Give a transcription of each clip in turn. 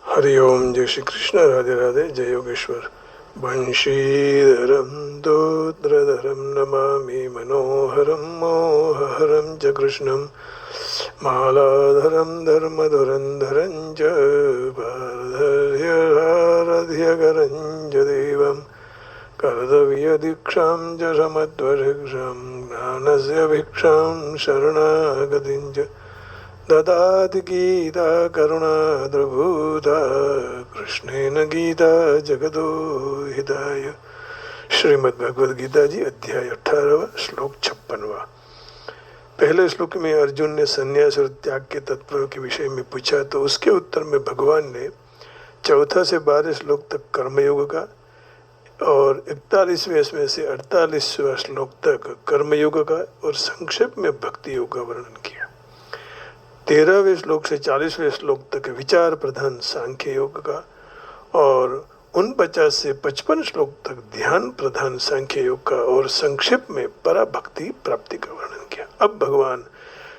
हरि ओम। जय श्री कृष्ण। राधे राधे। जय योगेश्वर। बंशीधरम दोद्रधरम नमामि मनोहरम मोहहरम च कृष्णं मालाधरम धर्मधुरंधरं च भारधर्यराध्यकरं च देवं कर्तव्यदीक्षां च समध्वरिक्षां ज्ञानस्य भिक्षां शरणागतिं च ददाति गीता करुणाद्रभूता कृष्णेन गीता जगतो हिताय। श्रीमद् भगवद गीता जी अध्याय 18 श्लोक 56। पहले श्लोक में अर्जुन ने संन्यास और त्याग के तत्व के विषय में पूछा तो उसके उत्तर में भगवान ने 4 से 12 श्लोक तक कर्मयोग का और 41वें में से 48वां श्लोक तक कर्मयोग का और संक्षेप में भक्ति योग का वर्णन किया। 13वें श्लोक से 40वें श्लोक तक विचार प्रधान सांख्य योग का और 49 से 55 श्लोक तक ध्यान प्रधान सांख्य योग का और संक्षेप में पराभक्ति प्राप्ति का वर्णन किया। अब भगवान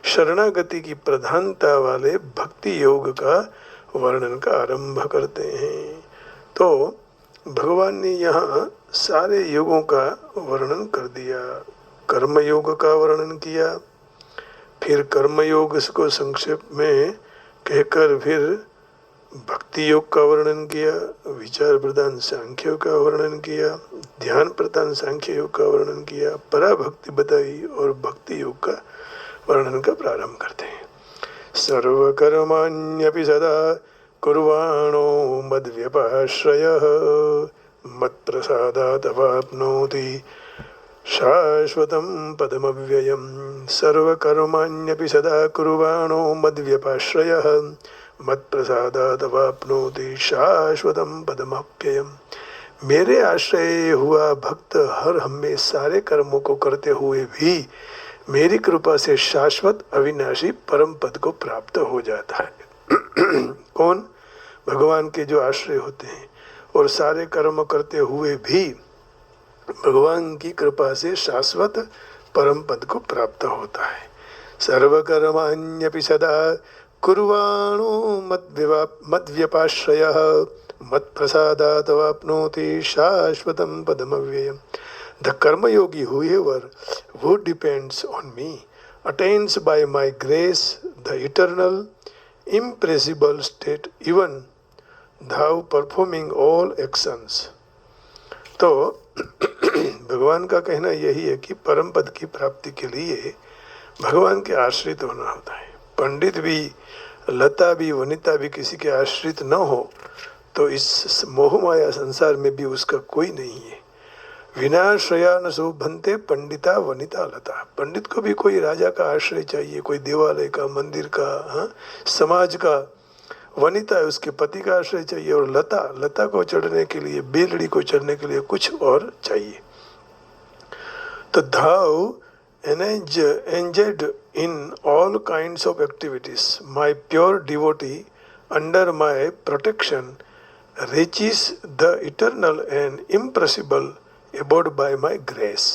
शरणागति की प्रधानता वाले भक्ति योग का वर्णन का आरंभ करते हैं। तो भगवान ने यहाँ सारे योगों का वर्णन कर दिया। कर्म योग का वर्णन किया, फिर कर्मयोग को संक्षेप में कहकर फिर भक्ति योग का वर्णन किया, विचार प्रधान सांख्य योग का वर्णन किया, ध्यान प्रधान सांख्य योग का वर्णन किया, पराभक्ति बताई और भक्ति योग का वर्णन का प्रारंभ करते हैं। सर्वकर्माण्यपि सदा कुर्वाणो मद्व्यपाश्रयः मत्प्रसादात् अवाप्नोति शाश्वतं पदमव्ययम्। सर्वकर्माण्यपि सदा कुर्वाणो मद्व्यपाश्रयः मत्प्रसादात् अवाप्नोति शाश्वतं पदमव्ययम्। मेरे आश्रय हुआ भक्त हर हमें सारे कर्मों को करते हुए भी मेरी कृपा से शाश्वत अविनाशी परम पद को प्राप्त हो जाता है। कौन? भगवान के जो आश्रय होते हैं और सारे कर्म करते हुए भी भगवान की कृपा से शाश्वत परम पद को प्राप्त होता है। सर्वकर्माण्यपि सदा कुर्वाणो मद्व्यपाश्रयः मत्प्रसादात् अवाप्नोति शाश्वतं पदमव्ययम्। The karma yogi, whoever who depends on me, attains by my grace the eternal, impressible state, even thou performing all actions। तो भगवान का कहना यही है कि परम पद की प्राप्ति के लिए भगवान के आश्रित होना होता है। पंडित भी, लता भी, वनिता भी किसी के आश्रित न हो तो इस मोहमाया संसार में भी उसका कोई नहीं है। विनाश्रया न शोभन्ते पंडिता वनिता लता। पंडित को भी कोई राजा का आश्रय चाहिए, कोई देवालय का, मंदिर का, समाज का। वनिता है, उसके पति का आश्रय चाहिए। और लता, लता को चढ़ने के लिए, बेलड़ी को चढ़ने के लिए कुछ और चाहिए। तो thou engaged in all kinds of activities, my pure devotee under my protection reaches the eternal and impressible abode by my grace।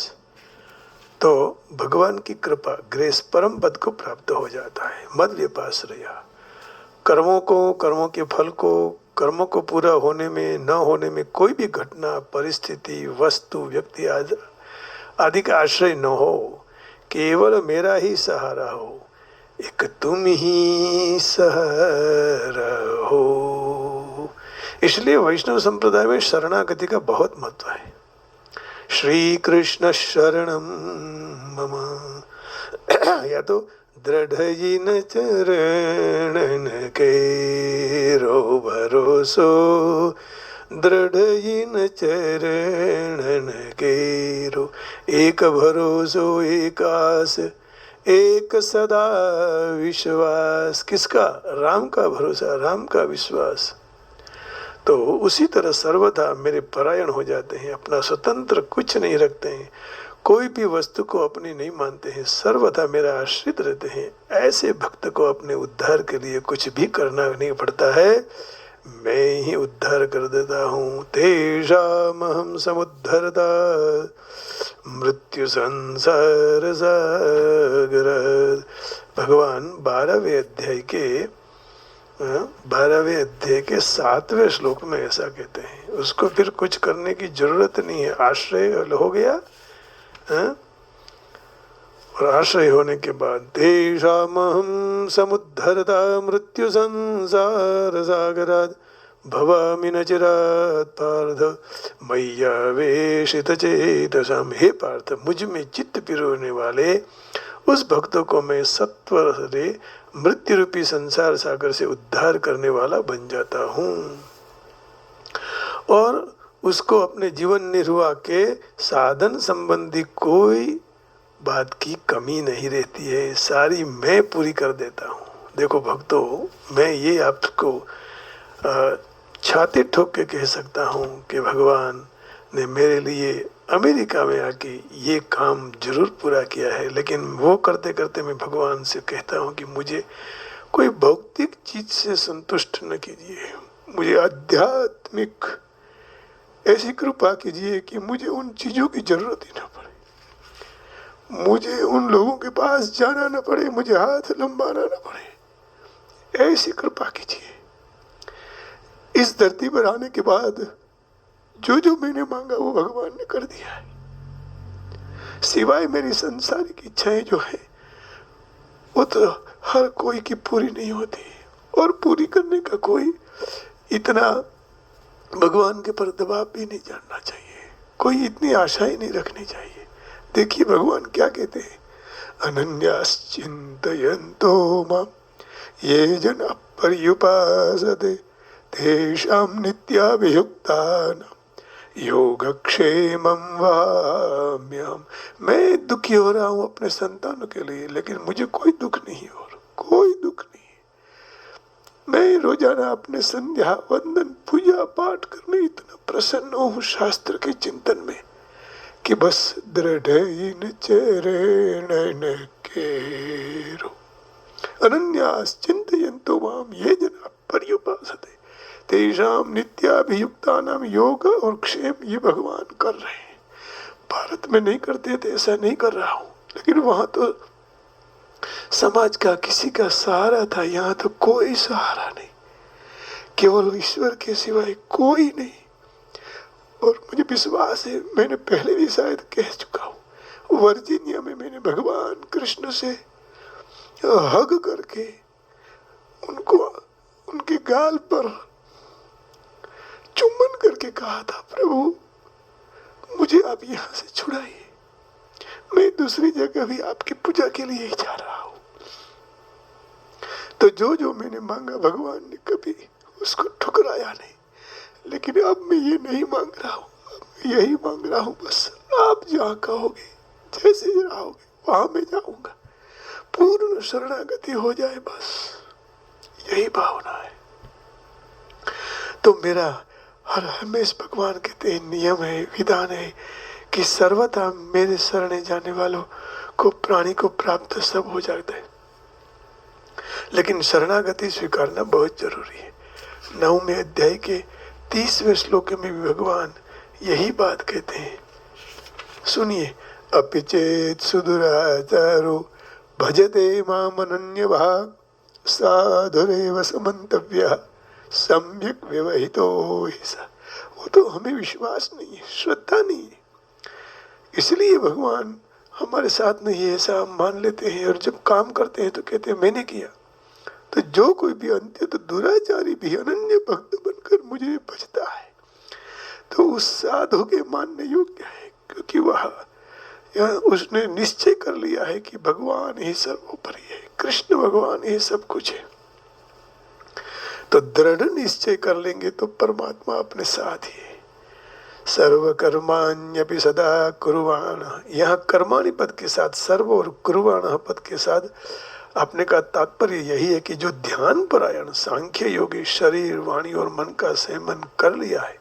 तो भगवान की कृपा, ग्रेस, परम पद को प्राप्त हो जाता है। मद व्यपाश्रया, कर्मों को, कर्मों के फल को, कर्मों को पूरा होने में, न होने में कोई भी घटना, परिस्थिति, वस्तु, व्यक्ति आदि का आश्रय न हो, केवल मेरा ही सहारा हो। एक तुम ही सहारा हो। इसलिए वैष्णव संप्रदाय में शरणागति का बहुत महत्व है। श्री कृष्ण शरणम मम, या तो दृढ़ चरणन केरो भरोसो, दृढ़ चरणन केरो। एक भरोसो, एक आस, एक सदा विश्वास। किसका? राम का भरोसा, राम का विश्वास। तो उसी तरह सर्वथा मेरे परायण हो जाते हैं, अपना स्वतंत्र कुछ नहीं रखते हैं, कोई भी वस्तु को अपनी नहीं मानते हैं, सर्वथा मेरा आश्रित रहते हैं। ऐसे भक्त को अपने उद्धार के लिए कुछ भी करना नहीं पड़ता है, मैं ही उद्धार कर देता हूँ। तेषामहं समुद्धरता मृत्यु संसार सागर। भगवान 12वें अध्याय के 12वें अध्याय के 7वें श्लोक में ऐसा कहते हैं। उसको फिर कुछ करने की जरूरत नहीं है, आश्रय हो गया। और आश्रय होने के बाद तेषामहं समुद्धरता मृत्यु संसार सागरात् भवामि न चिरात् पार्थ मय्यावेशित चेतसाम्। हे पार्थ, मुझ में चित्त पिरोने वाले उस भक्तों को मैं सत्वर से मृत्यु रूपी संसार सागर से उद्धार करने वाला बन जाता हूँ और उसको अपने जीवन निर्वाह के साधन संबंधी कोई बात की कमी नहीं रहती है, सारी मैं पूरी कर देता हूँ। देखो भक्तों, मैं ये आपको छाती ठोक के कह सकता हूँ कि भगवान ने मेरे लिए अमेरिका में आके ये काम जरूर पूरा किया है, लेकिन वो करते करते मैं भगवान से कहता हूँ कि मुझे कोई भौतिक चीज से संतुष्ट न कीजिए, मुझे आध्यात्मिक ऐसी कृपा कीजिए कि मुझे उन चीजों की जरूरत ही न पड़े, मुझे उन लोगों के पास जाना न पड़े, मुझे हाथ लंबाना न पड़े, ऐसी कृपा कीजिए। इस धरती पर आने के बाद जो जो मैंने मांगा वो भगवान ने कर दिया है, सिवाय मेरी संसारिक इच्छाएं जो है वो तो हर कोई की पूरी नहीं होती, और पूरी करने का कोई इतना भगवान के पर दबाव भी नहीं जानना चाहिए, कोई इतनी आशाएं नहीं रखनी चाहिए। देखिए भगवान क्या कहते हैं, अनन्याश्चिन्तयन्तो मां ये जन पर्युपासते तेषां नित्याभियुक्तानां योगक्षेमं वहाम्यहम्। मैं दुखी हो रहा हूँ अपने संतानों के लिए, लेकिन मुझे कोई दुख नहीं हो रहा, कोई दुख नहीं। मैं रोजाना अपने संध्या वंदन पूजा पाठ करने इतना प्रसन्न हूँ शास्त्र के चिंतन में कि बस दृढ़ चरण केरो अनन्यास चिन्तयन्तो मां ये जना पर्युपासते तेषां नित्याभियुक्तानां योग और क्षेम, ये भगवान कर रहे हैं। भारत में नहीं करते थे, ऐसा नहीं कर रहा हूँ, लेकिन वहां तो समाज का किसी का सहारा था, यहाँ तो कोई सहारा नहीं, केवल ईश्वर के सिवाय कोई नहीं। और मुझे विश्वास है, मैंने पहले भी शायद कह चुका हूँ, वर्जीनिया में मैंने भगवान कृष्ण से हग करके उनको उनके गाल पर चुम्बन करके कहा था, प्रभु मुझे आप यहाँ से छुड़ाइए, मैं दूसरी जगह भी आपकी पूजा के लिए ही जा रहा हूँ। तो जो जो मैंने मांगा भगवान ने कभी उसको ठुकराया नहीं, लेकिन अब मैं ये नहीं मांग रहा हूँ, अब मैं यही मांग रहा हूँ, बस आप जहाँ कहोगे जैसे रहोगे वहां मैं जाऊंगा, पूर्ण शरणागति हो जाए, बस यही भावना है। तो मेरा हर हमेश भगवान कहते हैं नियम है, विधान है कि सर्वथा मेरे शरण जाने वालों को प्राणी को प्राप्त सब हो जाता है, लेकिन शरणागति स्वीकारना बहुत जरूरी है। 9वें अध्याय के 30वें श्लोक में भी भगवान यही बात कहते हैं, सुनिए। अपि चेत सुदुराचारो भजते माम अनन्य भाग साधुरेव समन्तव्यः सम्यक व्यवहितो हिसा। वो तो हमें विश्वास नहीं है, श्रद्धा नहीं है, इसलिए भगवान हमारे साथ नहीं है ऐसा हम मान लेते हैं, और जब काम करते हैं तो कहते हैं मैंने किया। तो जो कोई भी अंत्य तो दुराचारी भी अनन्य भक्त बनकर मुझे भजता है तो उस साधु के मानने योग्य है, क्योंकि वह उसने निश्चय कर लिया है कि भगवान ही सर्वोपरि है, कृष्ण भगवान ही सब कुछ है। तो दृढ़ निश्चय कर लेंगे तो परमात्मा अपने साथ ही है। सर्व कर्माण्यपि सदा कुर्वाण, यहाँ कर्माणि पद के साथ सर्व और कुर्वाण पद के साथ अपने का तात्पर्य यही है कि जो ध्यान परायण सांख्य योगी शरीर वाणी और मन का संयमन कर लिया है,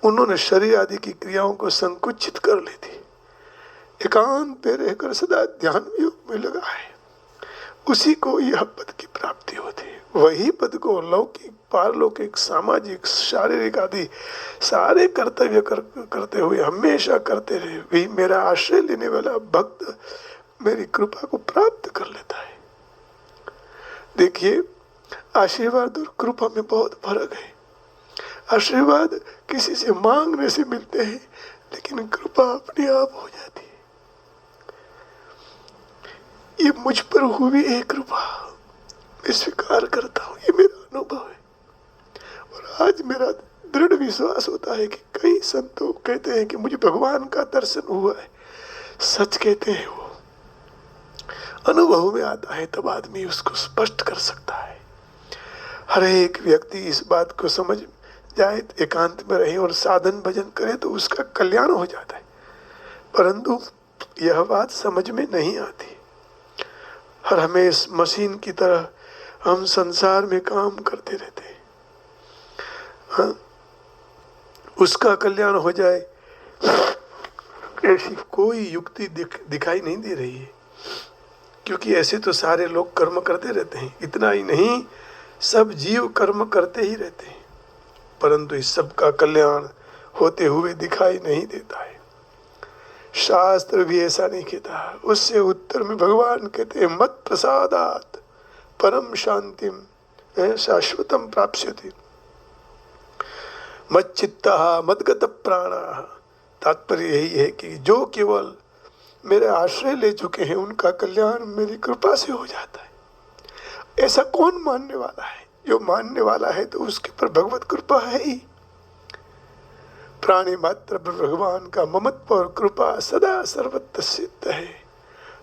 उन्होंने शरीर आदि की क्रियाओं को संकुचित कर ली थी, एकांत पे रहकर सदा ध्यान योग में लगा है, उसी को यह पद की प्राप्ति होती है। वही पद को लौकिक पारलौकिक सामाजिक शारीरिक आदि सारे कर्तव्य करते हुए हमेशा करते रहे भी मेरा आश्रय लेने वाला भक्त मेरी कृपा को प्राप्त कर लेता है। देखिए आशीर्वाद और कृपा में बहुत फर्क है। आशीर्वाद किसी से मांगने से मिलते हैं, लेकिन कृपा अपने आप हो जाती है। ये मुझ पर हुई एक कृपा मैं स्वीकार करता हूँ, ये मेरा अनुभव है। और आज मेरा दृढ़ विश्वास होता है कि कई संतों कहते हैं कि मुझे भगवान का दर्शन हुआ है। सच कहते हैं, वो अनुभव में आता है तब आदमी उसको स्पष्ट कर सकता है। हर एक व्यक्ति इस बात को समझ जाए, एकांत में रहे और साधन भजन करे तो उसका कल्याण हो जाता है। परंतु यह बात समझ में नहीं आती। हर हमेशा मशीन की तरह हम संसार में काम करते रहते हैं। हाँ, उसका कल्याण हो जाए ऐसी कोई युक्ति दिखाई नहीं दे रही है, क्योंकि ऐसे तो सारे लोग कर्म करते रहते हैं। इतना ही नहीं, सब जीव कर्म करते ही रहते हैं, परंतु इस सब का कल्याण होते हुए दिखाई नहीं देता है। शास्त्र भी ऐसा नहीं कहता। उससे उत्तर में भगवान कहते हैं, मत प्रसादात परम शांतिम शाश्वतम प्राप्स्यति मच्चित्तः मद्गत प्राणः। तात्पर्य यही है कि जो केवल मेरे आश्रय ले चुके हैं उनका कल्याण मेरी कृपा से हो जाता है। ऐसा कौन मानने वाला है? जो मानने वाला है तो उसके पर भगवत कृपा है ही। प्राणी मात्र पर भगवान का ममत्व और कृपा सदा सर्वत्र सिद्ध है।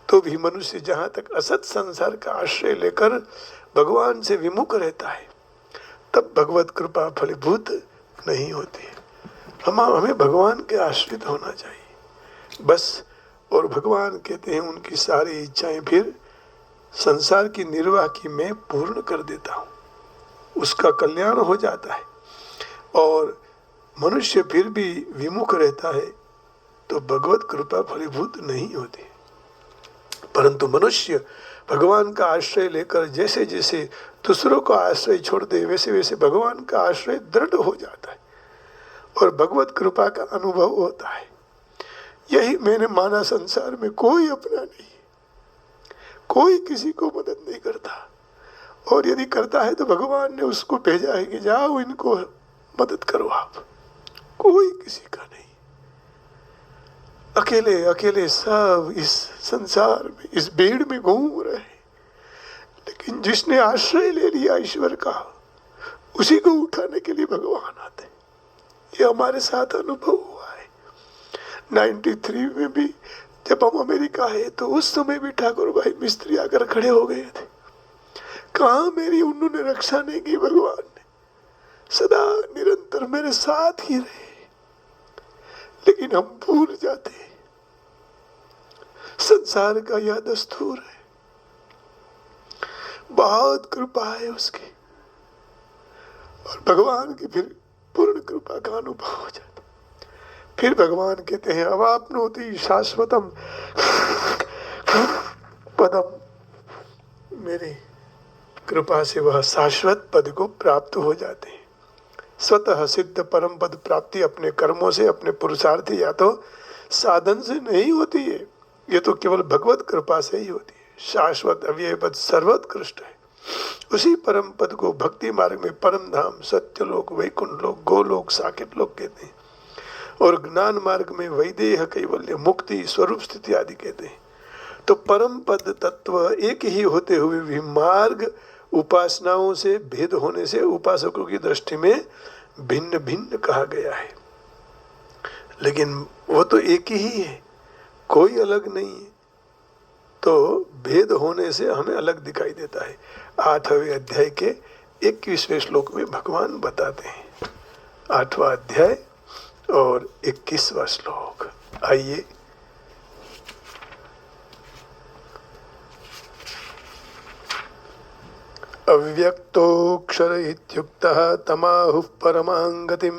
तो भी मनुष्य जहाँ तक असत संसार का आश्रय लेकर भगवान से विमुख रहता है, तब भगवत कृपा फलीभूत नहीं होती। हमें भगवान के आश्रित होना चाहिए बस। और भगवान कहते हैं उनकी सारी इच्छाएं फिर संसार की निर्वाह की मैं पूर्ण कर देता हूँ, उसका कल्याण हो जाता है। और मनुष्य फिर भी विमुख रहता है तो भगवत कृपा फलीभूत नहीं होती। परंतु मनुष्य भगवान का आश्रय लेकर जैसे जैसे दूसरों का आश्रय छोड़ दे, वैसे वैसे भगवान का आश्रय दृढ़ हो जाता है और भगवत कृपा का अनुभव होता है। यही मैंने माना, संसार में कोई अपना नहीं, कोई किसी को मदद नहीं करता, और यदि करता है तो भगवान ने उसको भेजा है कि जाओ इनको मदद करो आप। कोई किसी का नहीं, अकेले अकेले सब इस संसार में, इस भीड़ में घूम रहे हैं। लेकिन जिसने आश्रय ले लिया ईश्वर का, उसी को उठाने के लिए भगवान आते। ये हमारे साथ अनुभव हुआ है। 93 में भी जब हम अमेरिका है तो उस समय भी ठाकुर भाई मिस्त्री आकर खड़े हो गए थे। कहाँ मेरी उन्होंने रक्षा नहीं की, भगवान ने सदा निरंतर मेरे साथ ही रहे। लेकिन हम भूल जाते, संसार का यह दस्तूर है। बहुत कृपा है उसकी, और भगवान की फिर पूर्ण कृपा का अनुभव हो जाता। फिर भगवान कहते हैं, अवाप्नोति शाश्वतम पदम। मेरे कृपा से वह शाश्वत पद को प्राप्त हो जाते हैं। स्वतः सिद्ध परम पद प्राप्ति अपने कर्मों से, अपने पुरुषार्थ या तो साधन से नहीं होती है, ये तो केवल भगवत कृपा से ही होती है। शाश्वत अव्यय पद सर्वोत्कृष्ट है। उसी परम पद को भक्ति मार्ग में परम धाम, सत्यलोक, वैकुंठ लोक, गोलोक, साकेत लोक कहते हैं, और ज्ञान मार्ग में वैदेह, कैवल्य, मुक्ति, स्वरूप स्थिति आदि कहते हैं। तो परम पद तत्व एक ही होते हुए भी मार्ग उपासनाओं से भेद होने से उपासकों की दृष्टि में भिन्न भिन्न कहा गया है। लेकिन वो तो एक ही है, कोई अलग नहीं है। तो भेद होने से हमें अलग दिखाई देता है। 8वें अध्याय के 21वें श्लोक में भगवान बताते हैं। 8वां अध्याय और 21वां श्लोक, आइए। अव्यक्तोऽक्षर इत्युक्तः तमाहुः परमां गतिं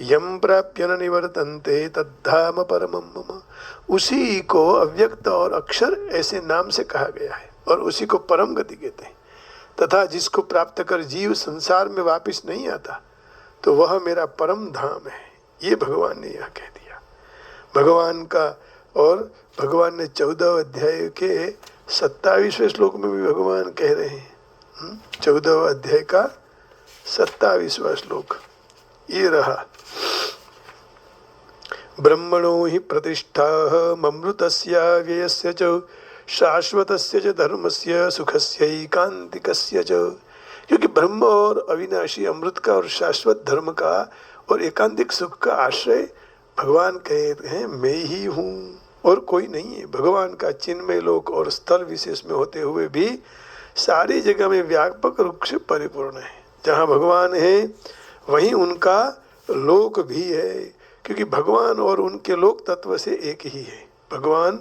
यं प्राप्य न निवर्तन्ते तद्धाम परमं मम। उसी को अव्यक्त और अक्षर ऐसे नाम से कहा गया है, और उसी को परम गति कहते हैं। तथा जिसको प्राप्त कर जीव संसार में वापस नहीं आता, तो वह मेरा परम धाम है। ये भगवान ने यहाँ कह दिया। भगवान का, और भगवान ने 14 अध्याय के 27वें श्लोक में भी भगवान कह रहे हैं, 14वें अध्याय का 27वां श्लोक ये रहा। ब्रह्मणो हि प्रतिष्ठा ममृतस्य व्ययस्य च शाश्वतस्य च धर्मस्य सुखस्य एकांतिकस्य च। क्योंकि ब्रह्म और अविनाशी अमृत का और शाश्वत धर्म का और एकांतिक सुख का आश्रय भगवान कहते हैं मैं ही हूँ और कोई नहीं है। भगवान का चिन्मय लोक और स्थल विशेष में होते हुए भी सारी जगह में व्यापक रूप से परिपूर्ण है। जहाँ भगवान है वहीं उनका लोक भी है, क्योंकि भगवान और उनके लोक तत्व से एक ही है। भगवान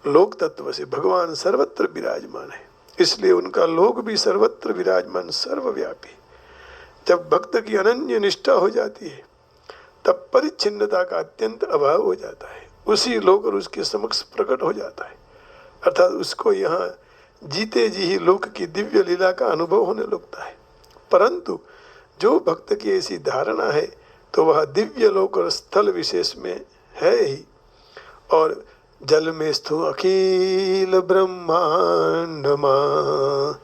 लोक तत्व से भगवान सर्वत्र विराजमान है, इसलिए उनका लोक भी सर्वत्र विराजमान सर्वव्यापी। जब भक्त की अनन्य निष्ठा हो जाती है तब परिच्छिन्नता का अत्यंत अभाव हो जाता है, उसी लोक और उसके समक्ष प्रकट हो जाता है। अर्थात उसको यहाँ जीते जी ही लोक की दिव्य लीला का अनुभव होने लगता है। परंतु जो भक्त की ऐसी धारणा है तो वह दिव्य लोक और स्थल विशेष में है ही, और जल में स्थो अखिल ब्रह्मांड मां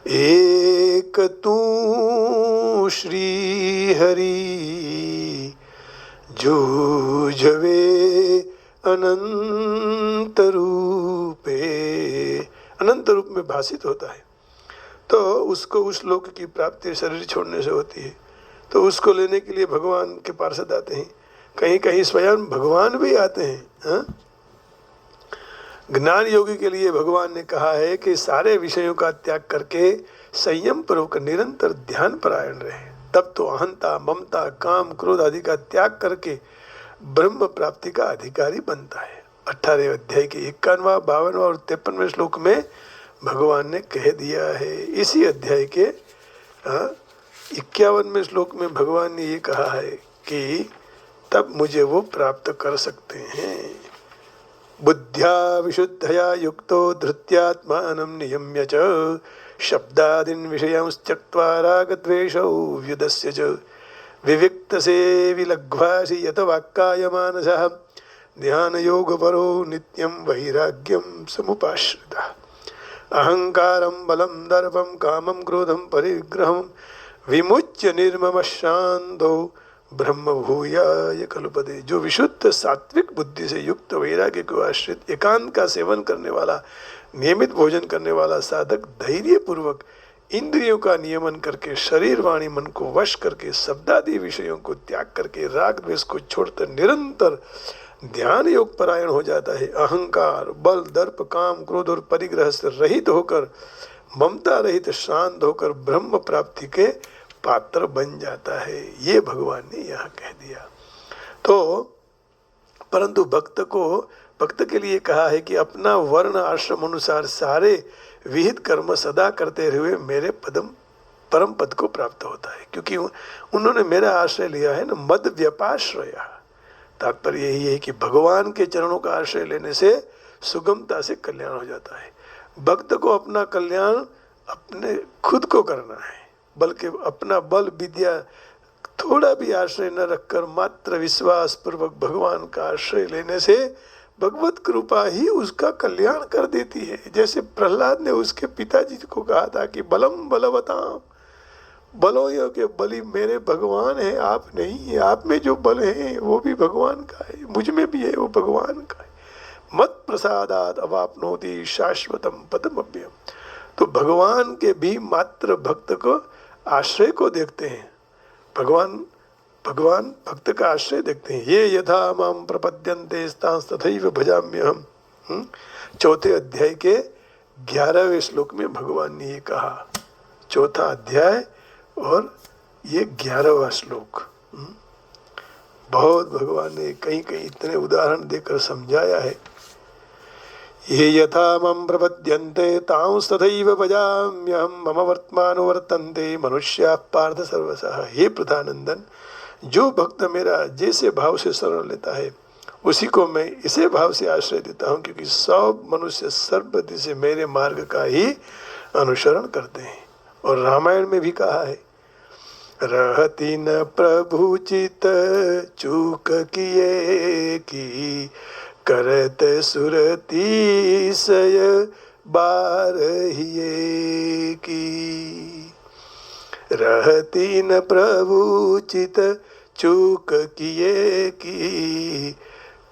एक तू श्री हरि जूझवे अनंत रूपे। अनंत रूप में भाषित होता है तो उसको उस लोक की प्राप्ति शरीर छोड़ने से होती है। तो उसको लेने के लिए भगवान के पार्षद आते हैं, कहीं कहीं स्वयं भगवान भी आते हैं। हाँ? ज्ञान योगी के लिए भगवान ने कहा है कि सारे विषयों का त्याग करके संयम पूर्वक निरंतर ध्यान परायण रहे, तब तो अहंता ममता काम क्रोध आदि का त्याग करके ब्रह्म प्राप्ति का अधिकारी बनता है। 18वें अध्याय के 51वां 52वां और 53वें श्लोक में भगवान ने कह दिया है। इसी अध्याय के 51वें श्लोक में भगवान ने ये कहा है कि तब मुझे वो प्राप्त कर सकते हैं। बुद्ध्या विशुद्धया युक्तो धृत्यात्मानं नियम्य च शब्दादीन् विषयांश्च त्यक्त्वा रागद्वेषौ व्युदस्य च विविक्तसे विलघ्वासि यत वाक्काय मानसः ध्यानयोगपरो नित्यं वैराग्यं समुपाश्रितः अहंकारं बलं दर्पं कामं क्रोधं परिग्रहं विमुच्य निर्ममः शान्तो ब्रह्म भूयाय कल्पते। जो विशुद्ध सात्विक बुद्धि से युक्त वैराग्य को आश्रित एकांत का सेवन करने वाला नियमित भोजन करने वाला साधक धैर्य पूर्वक इंद्रियों का नियमन करके शरीर वाणी मन को वश करके शब्दादि विषयों को त्याग करके राग द्वेष को छोड़कर निरंतर ध्यान योग परायण हो जाता है। अहंकार बल दर्प काम क्रोध और परिग्रह से रहित होकर ममता रहित शांत होकर ब्रह्म प्राप्ति के पात्र बन जाता है। ये भगवान ने यहाँ कह दिया। तो परंतु भक्त के लिए कहा है कि अपना वर्ण आश्रम अनुसार सारे विहित कर्म सदा करते हुए मेरे परम पद को प्राप्त होता है, क्योंकि उन्होंने मेरा आश्रय लिया है ना। मद व्यपाश्रय, तात्पर्य यही है कि भगवान के चरणों का आश्रय लेने से सुगमता से कल्याण हो जाता है। भक्त को अपना कल्याण अपने खुद को करना है, बल्कि अपना बल विद्या थोड़ा भी आश्रय न रखकर मात्र विश्वास पूर्वक भगवान का आश्रय लेने से भगवत कृपा ही उसका कल्याण कर देती है। जैसे प्रहलाद ने उसके पिताजी को कहा था कि बलम बलवताम, बलो यो के बलि मेरे भगवान है, आप नहीं है। आप में जो बल है वो भी भगवान का है, मुझ में भी है वो भगवान का है। मत प्रसादात अवाप्नोति शाश्वतम पदमव्यम। तो भगवान के भी मात्र भक्त को आश्रय को देखते हैं। भगवान भक्त का आश्रय देखते हैं। ये यथा माम प्रपद्यन्ते तांस तथैव भजाम्यहम्। 4 अध्याय के 11वें श्लोक में भगवान ने ये कहा। 4 अध्याय और ये 11वां श्लोक। बहुत भगवान ने कहीं कहीं इतने उदाहरण देकर समझाया है। ये यथा मम प्रपद्यन्ते तांस तथैव भजाम्यहम् मम वर्तमानो वर्तन्ते मनुष्याः पार्थ सर्वशः। हे प्रधानंदन, जो भक्त मेरा जैसे भाव से शरण लेता है उसी को मैं इसे भाव से आश्रय देता हूँ, क्योंकि सब मनुष्य सर्वप्रति से मेरे मार्ग का ही अनुसरण करते हैं। और रामायण में भी कहा है, रहती न प्रभु चित चूक किए की करत सुरतिशय बारहिए की। रहती न प्रभु चित चूक किए की,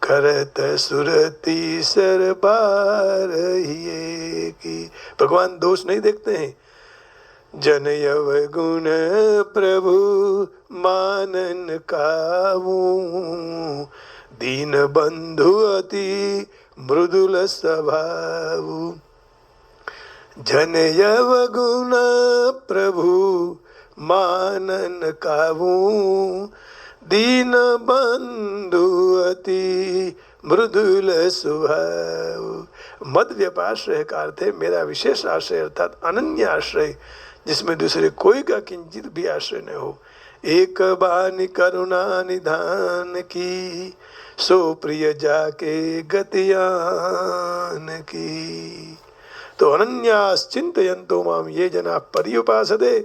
करत सुरती सर बारहिए की। भगवान दोष नहीं देखते हैं। जन यव गुण प्रभु मानन कावू, दीन बंधु अति मृदुल स्वभाव। जन यव गुण प्रभु मानन कावू, दीन बंधु अति मृदुल स्वभाव। मद व्यपाश्रय का अर्थ है मेरा विशेष आश्रय अर्थात अनन्य आश्रय, जिसमें दूसरे कोई का किंचित भी आश्रय न हो। एक बानी करुणा निधान की, सो प्रिय जाके गतियान की। तो अनन्यास चिंतयन्तो माम ये जना पर्युपासते,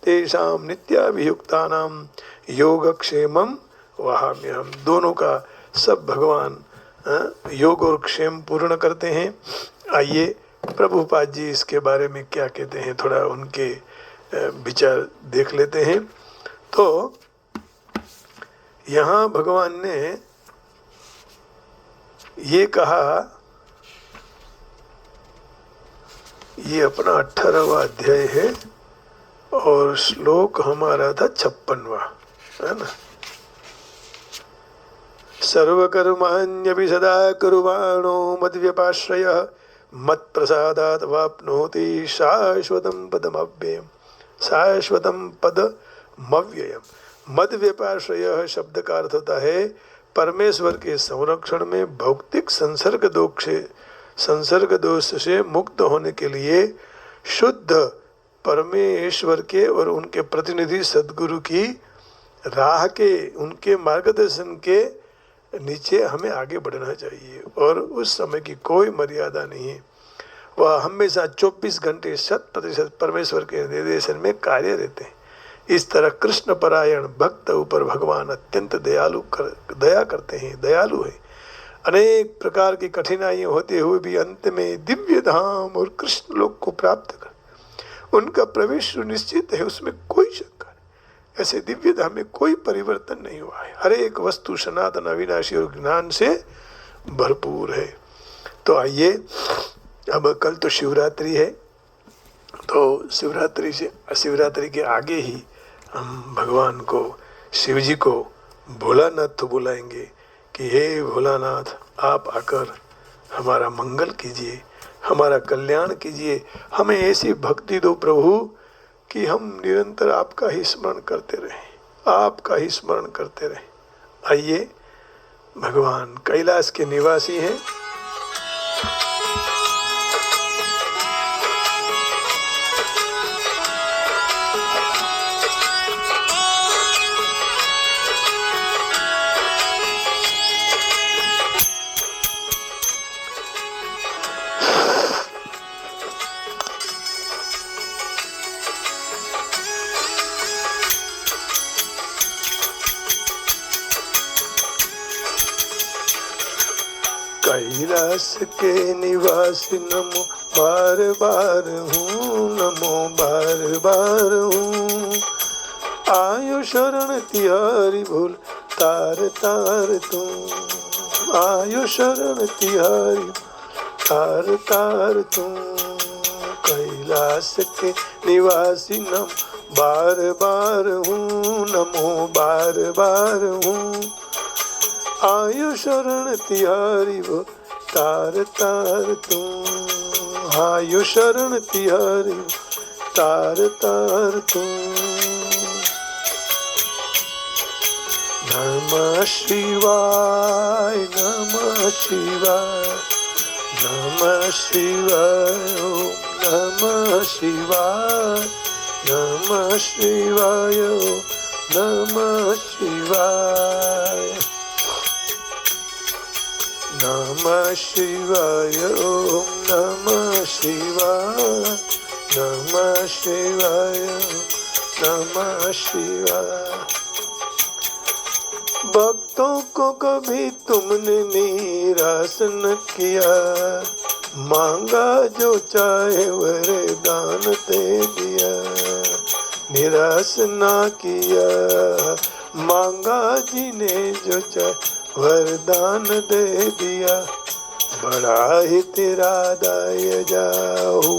तेषां नित्याभियुक्तानां योगक्षेमं वहाम्यहम्। दोनों का सब भगवान योग और क्षेम पूर्ण करते हैं। आइए प्रभुपाद जी इसके बारे में क्या कहते हैं, थोड़ा उनके विचार देख लेते हैं। तो यहाँ भगवान ने ये कहा, ये अपना 18वां अध्याय है और श्लोक हमारा था 56वां, है ना। सर्वकर्माण्यपि सदा कुर्वाणो मद्व्यपाश्रयः, मत्प्रसादात् वाप्नोति शाश्वतं पदमव्ययम्। शाश्वतं पदमव्ययम्। मद्व्यपाश्रयः शब्द का अर्थ होता है परमेश्वर के संरक्षण में भौतिक संसर्ग दोष से मुक्त होने के लिए शुद्ध परमेश्वर के और उनके प्रतिनिधि सद्गुरु की राह के, उनके मार्गदर्शन के नीचे हमें आगे बढ़ना चाहिए। और उस समय की कोई मर्यादा नहीं है, वह हमेशा 24 घंटे 100% परमेश्वर के निर्देशन में कार्य रहते हैं। इस तरह कृष्ण परायण भक्त ऊपर भगवान अत्यंत दया करते हैं, दयालु है। अनेक प्रकार की कठिनाइयां होते हुए भी अंत में दिव्य धाम और कृष्ण लोक को प्राप्त कर उनका प्रवेश निश्चित है, उसमें कोई शंका नहीं। ऐसे दिव्य धाम में कोई परिवर्तन नहीं हुआ है। हर एक वस्तु सनातन अविनाशी और ज्ञान से भरपूर है। तो आइए, अब कल तो शिवरात्रि है, तो शिवरात्रि के आगे ही हम भगवान को, शिव जी को भोलानाथ तो बुलाएंगे कि हे भोलानाथ, आप आकर हमारा मंगल कीजिए, हमारा कल्याण कीजिए, हमें ऐसी भक्ति दो प्रभु कि हम निरंतर आपका ही स्मरण करते रहें, आपका ही स्मरण करते रहें। आइए, भगवान कैलाश के निवासी हैं। कैलाश के निवासी नमो बार बार हूँ, नमो बार बार हूँ। आयु शरण तिहारी भूल तार तार तू, आयु शरण तिहारी तार तार तू। कैलाश के निवासी नम बार बार हूँ, नमो बार बार हूँ। आयु शरण तिहारी वो तार तार तू, आयु शरण तिहारी तार तार तू। नमः शिवाय, नमः शिवाय, नमः शिवाय, ओम नमः शिवाय, नमः शिवाय, नमः शिवाय, नमः शिवाय, ओम नमः शिवाय, नमः शिवाय, नमः शिवाय। भक्तों को कभी तुमने निराश न किया, मांगा जो चाहे वरदान दे दिया, निराश ना किया। मांगा जी ने जो चाहे वरदान दे दिया, बड़ा ही तेरा दाय जाऊं,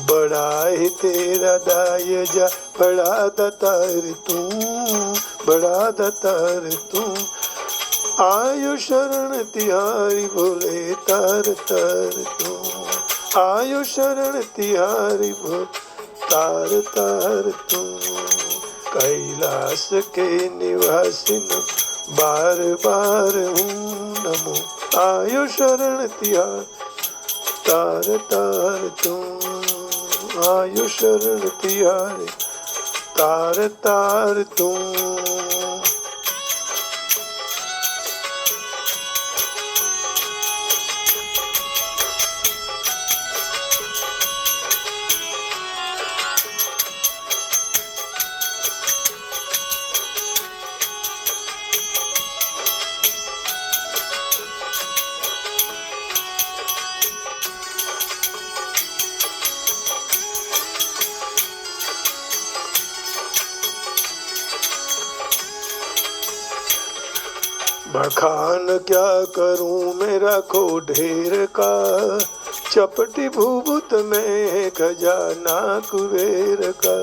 बड़ा ही तेरा दाय जा, बड़ा दातार तू, बड़ा दातार तू। आयु शरण तिहारी बोले तार तार तू, आयु शरण तिहारी बोले तार तार तू। कैलाश के निवासी बार बार हूँ नमो, आयु शरण तिहार तार तार तू, आयु शरण तिहार तार तार तू। बखान क्या करूं मेरा खो ढेर का, चपटी भूभुत में खजाना कुबेर का।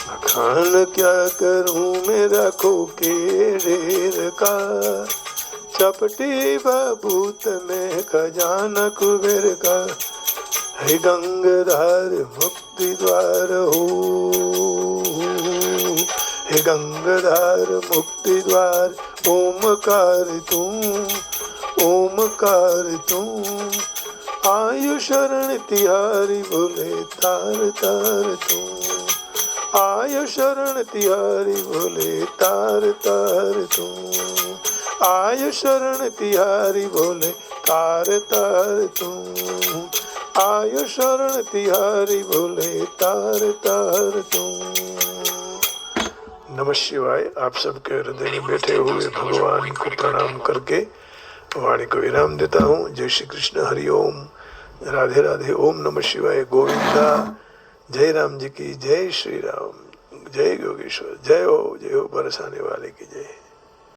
बखान क्या करूं मेरा खो के ढेर का, चपटी भूभुत में खजाना कुबेर का। है गंगाधार मुक्ति द्वार हो, हे गंगाधार मुक्ति द्वार। ओमकार तू, ओमकार तू। आयु शरण तिहारी बोले तार तार तू, आयु शरण तिहारी बोले तार तार तू। आयु शरण तिहारी बोले तार तार तू, आयु शरण तिहारी बोले तार तार तू। नमः शिवाय। आप सबके हृदय में बैठे हुए भगवान को प्रणाम करके वाणी को विराम देता हूँ। जय श्री कृष्ण, हरि ओम, राधे राधे, ओम नमः शिवाय, गोविंदा। जय राम जी की जय, श्री राम, जय योगेश्वर, जय हो बरसाने वाले की जय।